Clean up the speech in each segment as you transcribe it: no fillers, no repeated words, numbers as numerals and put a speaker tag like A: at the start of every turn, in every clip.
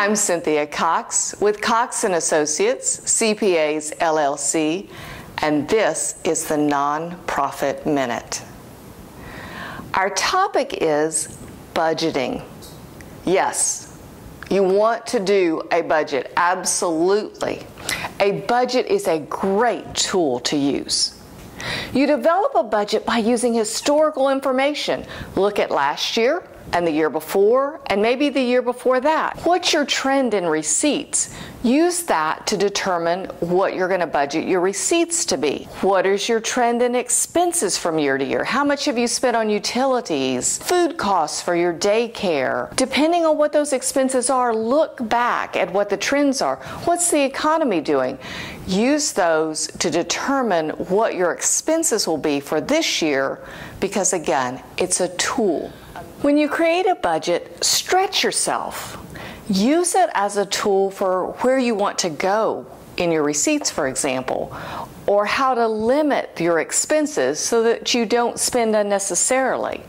A: I'm Cynthia Cox with Cox & Associates, CPAs LLC, and this is the Nonprofit Minute. Our topic is budgeting. Yes, you want to do a budget, absolutely. A budget is a great tool to use. You develop a budget by using historical information. Look at last year and the year before, and maybe the year before that. What's your trend in receipts? Use that to determine what you're going to budget your receipts to be. What is your trend in expenses from year to year? How much have you spent on utilities, food costs for your daycare? Depending on what those expenses are, look back at what the trends are. What's the economy doing? Use those to determine what your expenses will be for this year, because again, it's a tool. When you create a budget, stretch yourself. Use it as a tool for where you want to go in your receipts, for example, or how to limit your expenses so that you don't spend unnecessarily.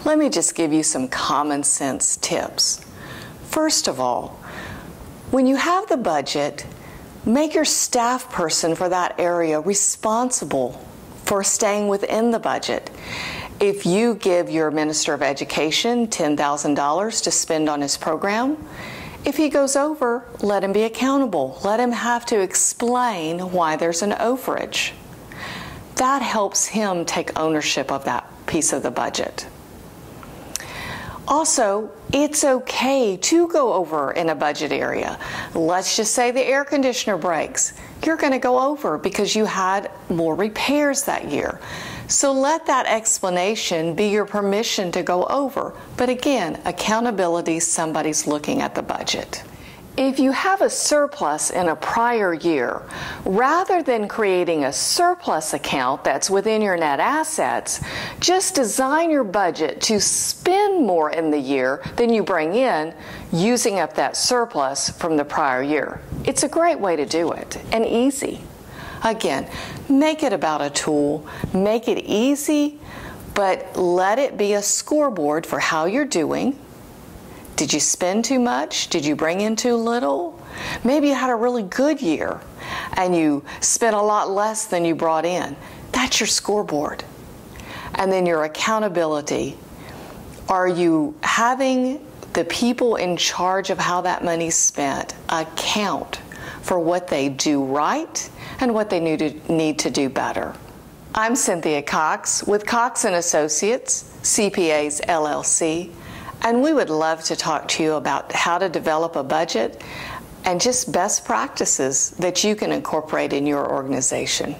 A: Let me just give you some common sense tips. First of all, when you have the budget, make your staff person for that area responsible for staying within the budget. If you give your Minister of Education $10,000 to spend on his program, if he goes over, let him be accountable. Let him have to explain why there's an overage. That helps him take ownership of that piece of the budget. Also, it's okay to go over in a budget area. Let's just say the air conditioner breaks. You're going to go over because you had more repairs that year. So let that explanation be your permission to go over. But again, accountability, somebody's looking at the budget. If you have a surplus in a prior year, rather than creating a surplus account that's within your net assets, just design your budget to spend more in the year than you bring in, using up that surplus from the prior year. It's a great way to do it, and easy. Again, make it about a tool, make it easy, but let it be a scoreboard for how you're doing. Did you spend too much? Did you bring in too little? Maybe you had a really good year and you spent a lot less than you brought in. That's your scoreboard. And then your accountability. Are you having the people in charge of how that money's spent account for what they do right and what they need to do better? I'm Cynthia Cox with Cox & Associates, CPAs LLC, and we would love to talk to you about how to develop a budget and just best practices that you can incorporate in your organization.